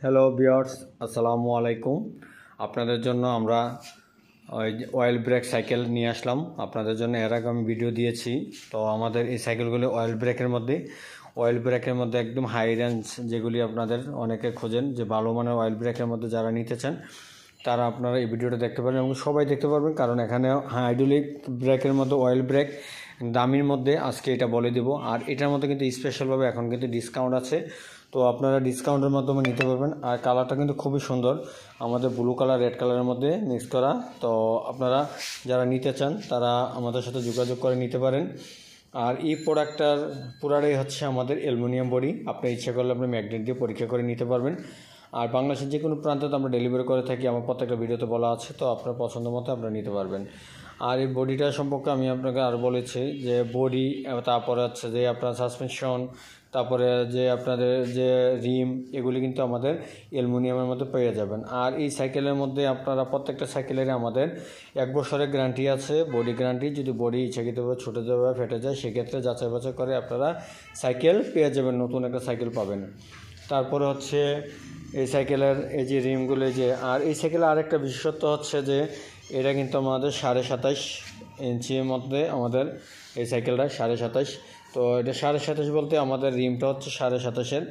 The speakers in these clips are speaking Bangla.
হ্যালো ভিউয়ার্স, আসসালামু আলাইকুম। আপনাদের জন্য আমরা অয়েল ব্রেক সাইকেল নিয়ে আসলাম আপনাদের জন্য। এর আগে আমি ভিডিও দিয়েছি। তো আমাদের এই সাইকেলগুলি অয়েল ব্রেকের মধ্যে একদম হাই রেঞ্জ, যেগুলি আপনাদের অনেকে খোঁজেন যে ভালো মানের অয়েল ব্রেকের মধ্যে যারা নিতে চান তারা আপনারা এই ভিডিওটা দেখতে পারেন এবং সবাই দেখতে পারবেন, কারণ এখানে হাইড্রোলিক ব্রেকের মধ্যে অয়েল ব্রেক দামির মধ্যে আজকে এটা বলে দেব। আর এটার মধ্যে কিন্তু স্পেশালভাবে এখন কিন্তু ডিসকাউন্ট আছে, তো আপনারা ডিসকাউন্টের মাধ্যমে নিতে পারবেন। আর কালারটা কিন্তু খুবই সুন্দর, আমাদের ব্লু কালার রেড কালারের মধ্যে মিক্স করা। তো আপনারা যারা নিতে চান তারা আমাদের সাথে যোগাযোগ করে নিতে পারেন। আর এই প্রোডাক্টটার পুরাটাই হচ্ছে আমাদের অ্যালুমিনিয়াম বডি। আপনি ইচ্ছা করলে আপনি ম্যাগনেট দিয়ে পরীক্ষা করে নিতে পারবেন। আর বাংলাদেশের যে কোনো প্রান্তে তো আমরা ডেলিভারি করে থাকি, আমার প্রত্যেকটা ভিডিওতে বলা আছে, তো আপনার পছন্দ মতো আপনারা নিতে পারবেন। আর এই বডিটা সম্পর্কে আমি আপনাকে আর বলেছি যে বডি, তারপরে হচ্ছে যে আপনার সাসপেনশন, তারপরে যে আপনাদের যে রিম, এগুলি কিন্তু আমাদের অ্যালুমিনিয়ামের মধ্যে পেয়ে যাবেন। আর এই সাইকেলের মধ্যে আপনারা প্রত্যেকটা সাইকেলের আমাদের 1 বছরের গ্যারান্টি আছে, বডি গ্যারান্টি। যদি বডি ইচ্ছাকৃতভাবে ছুটে যাবে, ফেটে যায়, সেক্ষেত্রে যাচাই বাছাই করে আপনারা সাইকেল পেয়ে যাবেন, নতুন একটা সাইকেল পাবেন। তারপরে হচ্ছে এই সাইকেলের এই যে রিমগুলো, যে আর এই সাইকেলের আরেকটা বিশেষত্ব হচ্ছে যে এটা কিন্তু আমাদের 27.5 ইঞ্চির মধ্যে আমাদের এই সাইকেলটা 27.5। তো এটা 27.5 বলতে আমাদের রিমটা হচ্ছে 27.5-এর।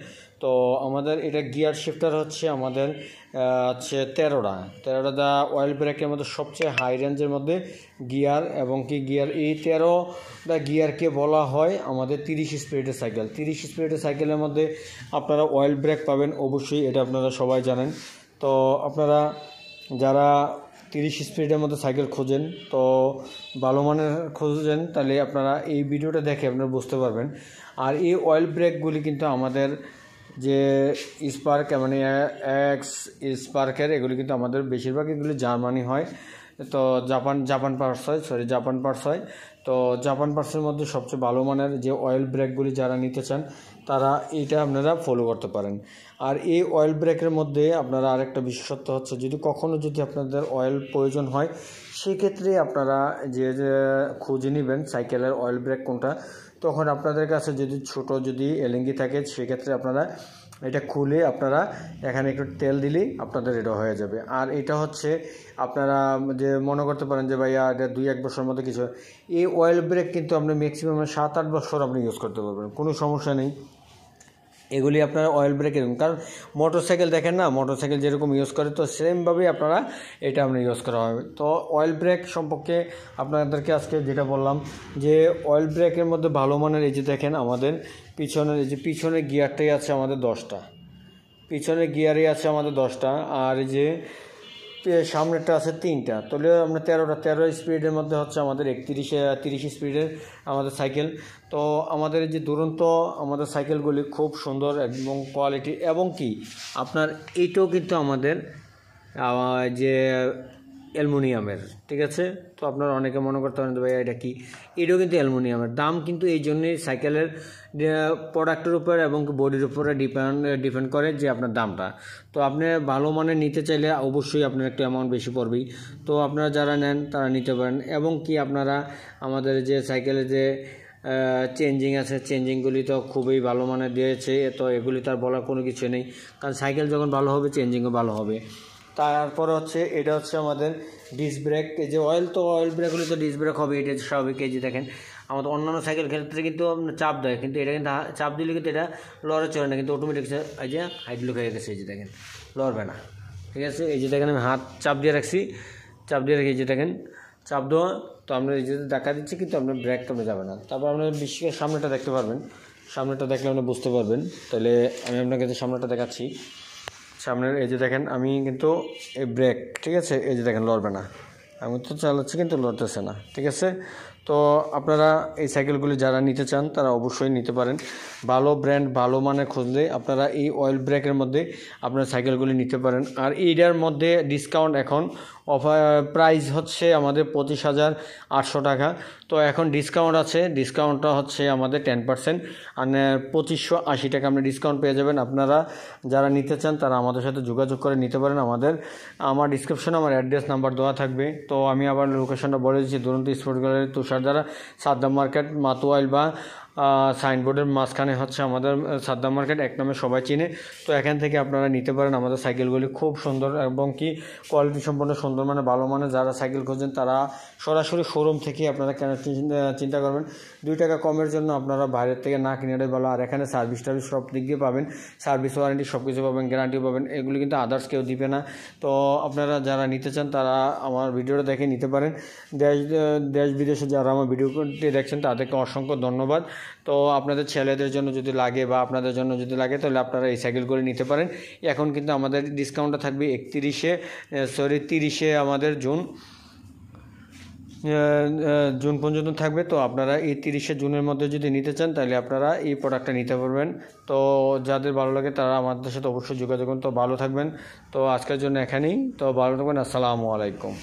তো আমাদের এটা গিয়ার শিফটার হচ্ছে আমাদের হচ্ছে 13টা অয়েল ব্রেকের মধ্যে সবচেয়ে হাই রেঞ্জের মধ্যে গিয়ার, এবং কি গিয়ার এই 13টা গিয়ারকে বলা হয় আমাদের 30 স্পিডের সাইকেল। 30 স্পিডের সাইকেলের মধ্যে আপনারা অয়েল ব্রেক পাবেন, অবশ্যই এটা আপনারা সবাই জানেন। তো আপনারা যারা 30 স্পিডের মধ্যে সাইকেল খোঁজেন, তো ভালো মানের খোঁজেন, তাহলে আপনারা এই ভিডিওটা দেখে আপনারা বুঝতে পারবেন। আর এই অয়েল ব্রেকগুলি কিন্তু আমাদের যে স্পার্ক, মানে এক্স স্পার্কের, এগুলি কিন্তু আমাদের বেশিরভাগ এগুলি জার্মানি হয়, তো জাপান পার্টস হয়। তো জাপান পার্টসের মধ্যে সবচেয়ে ভালো মানের যে অয়েল ব্রেকগুলি যারা নিতে চান তারা এইটা আপনারা ফলো করতে পারেন। আর এই অয়েল ব্রেকের মধ্যে আপনারা আরেকটা বিশেষত্ব হচ্ছে, যদি আপনাদের অয়েল প্রয়োজন হয়, সেক্ষেত্রে আপনারা যে খুঁজে নেবেন সাইকেলের অয়েল ব্রেক কোনটা, তখন আপনাদের কাছে যদি এলএনজি থাকে, সেক্ষেত্রে আপনারা এটা খুলে আপনারা এখানে একটু তেল দিলেই আপনাদের এটা হয়ে যাবে। আর এটা হচ্ছে আপনারা যে মনে করতে পারেন যে ভাইয়া এটা 2-1 বছরের মধ্যে কিছু, এই অয়েল ব্রেক কিন্তু আপনি ম্যাক্সিমাম 7-8 বছর আপনি ইউজ করতে পারবেন, কোনো সমস্যা নেই। এগুলি আপনারা অয়েল ব্রেক এরকম, কারণ মোটরসাইকেল দেখেন না, মোটরসাইকেল যেরকম ইউজ করে, তো সেমভাবেই আপনারা এটা ইউজ করা হবে। তো অয়েল ব্রেক সম্পর্কে আপনাদেরকে আজকে যেটা বললাম, যে অয়েল ব্রেকের মধ্যে ভালো মানের, এই যে দেখেন আমাদের পিছনের গিয়ারটাই আছে আমাদের 10টা, পিছনের গিয়ারই আছে আমাদের 10টা, আর এই যে সামনেরটা আছে 3টা, তাহলে আমরা 13 স্পিডের মধ্যে হচ্ছে আমাদের 30 স্পিডের আমাদের সাইকেল। তো আমাদের যে দুরন্ত আমাদের সাইকেলগুলি খুব সুন্দর এবং কোয়ালিটি, এবং কি আপনার এইটাও কিন্তু আমাদের যে অ্যালুমিনিয়ামের, ঠিক আছে। তো আপনারা অনেকে মনে করতে পারেন ভাই এটা কি, এটাও কিন্তু অ্যালুমিনিয়ামের। দাম কিন্তু এই জন্যই সাইকেলের প্রোডাক্টের উপর এবং বডির উপরে ডিপেন্ড করে যে আপনার দামটা। তো আপনি ভালো মানের নিতে চাইলে অবশ্যই আপনার একটু অ্যামাউন্ট বেশি পড়বেই। তো আপনারা যারা নেন তারা নিতে পারেন, এবং কি আপনারা আমাদের যে সাইকেলের যে চেঞ্জিং আছে, চেঞ্জিংগুলি তো খুবই ভালো মানের দিয়েছে। তো এগুলি তার বলার কোনো কিছু নেই, কারণ সাইকেল যখন ভালো হবে চেঞ্জিংও ভালো হবে। তারপরে হচ্ছে এটা হচ্ছে আমাদের ডিস্ক ব্রেক। এই যে অয়েল ব্রেকগুলি তো ডিস্ক ব্রেক হবে, এটা স্বাভাবিক। এই যে দেখেন আমাদের অন্যান্য সাইকেল ক্ষেত্রে কিন্তু চাপ দেয়, কিন্তু এটা কিন্তু চাপ দিলে কিন্তু এটা লড়ে চলে না, কিন্তু অটোমেটিক এই যে হাইড্রোলিক হয়ে গেছে, এই যে দেখেন লড়বে না, ঠিক আছে। এই যে দেখেন আমি হাত চাপ দিয়ে রেখে এই যে দেখেন চাপ দেওয়া, তো আমরা এই যে দেখা দিচ্ছি, কিন্তু আপনার ব্রেক কমে যাবে না। তারপর আপনার বিশেষ সামনেটা দেখতে পারবেন, সামনেটা দেখলে আপনি বুঝতে পারবেন। তাহলে আমি আপনাকে সামনেটা দেখাচ্ছি। সামনের এই যে দেখেন আমি কিন্তু এই ব্রেক, ঠিক আছে, এই যে দেখেন লড়বে না, আমি তো চালাচ্ছি কিন্তু লড়তেছে না, ঠিক আছে। তো আপনারা এই সাইকেলগুলি যারা নিতে চান তারা অবশ্যই নিতে পারেন। ভালো ব্র্যান্ড, ভালো মানের খুঁজলে আপনারা এই অয়েল ব্রেকের মধ্যে আপনারা সাইকেলগুলি নিতে পারেন। আর এইটার মধ্যে ডিসকাউন্ট এখন প্রাইস হচ্ছে আমাদের 25,800 টাকা। তো এখন ডিসকাউন্ট আছে, ডিসকাউন্টটা হচ্ছে আমাদের 10%, আর 2580 টাকা আপনি ডিসকাউন্ট পেয়ে যাবেন। আপনারা যারা নিতে চান তারা আমাদের সাথে যোগাযোগ করে নিতে পারেন। আমার ডিসক্রিপশনে আমার অ্যাড্রেস নাম্বার দেওয়া থাকবে। তো আমি আবার লোকেশনটা বলে দিচ্ছি, দুরন্ত sports gallery, Tushardhara, Saddam market, Matuail বা সাইনবোর্ডের মাঝখানে হচ্ছে আমাদের সাদ্দাম মার্কেট, এক নামে সবাই চিনে। তো এখান থেকে আপনারা নিতে পারেন আমাদের সাইকেলগুলি, খুব সুন্দর এবং কি কোয়ালিটি সম্পন্ন সুন্দর, মানে ভালো মানে যারা সাইকেল খোঁজেন তারা সরাসরি শোরুম থেকে আপনারা কেনার চিন্তা করবেন। 2 টাকা কমের জন্য আপনারা বাইরের থেকে না কিনাটাই ভালো। আর এখানে সার্ভিস টার্ভিস সব দিক দিয়ে পাবেন, সার্ভিস ওয়ারেন্টি সব কিছু পাবেন, গ্যারান্টিও পাবেন। এগুলি কিন্তু আদার্স কেউ দিবে না। তো আপনারা যারা নিতে চান তারা আমার ভিডিওটা দেখে নিতে পারেন। দেশ বিদেশে যারা আমার ভিডিওটি দেখছেন তাদেরকে অসংখ্য ধন্যবাদ। তো আপনাদের ছেলেদের জন্য যদি লাগে বা আপনাদের জন্য যদি লাগে তাহলে আপনারা এই সাইকেলগুলো নিতে পারেন। এখন কিন্তু আমাদের ডিসকাউন্টটা থাকবে 30 আমাদের জুন পর্যন্ত থাকবে। তো আপনারা এই 30 জুনের মধ্যে যদি নিতে চান তাহলে আপনারা এই প্রোডাক্টটা নিতে পারবেন। তো যাদের ভালো লাগে তারা আমাদের সাথে অবশ্যই যোগাযোগ করুন। তো ভালো থাকবেন। তো আজকের জন্য এখানেই। তো ভালো থাকবেন। আসসালামু আলাইকুম।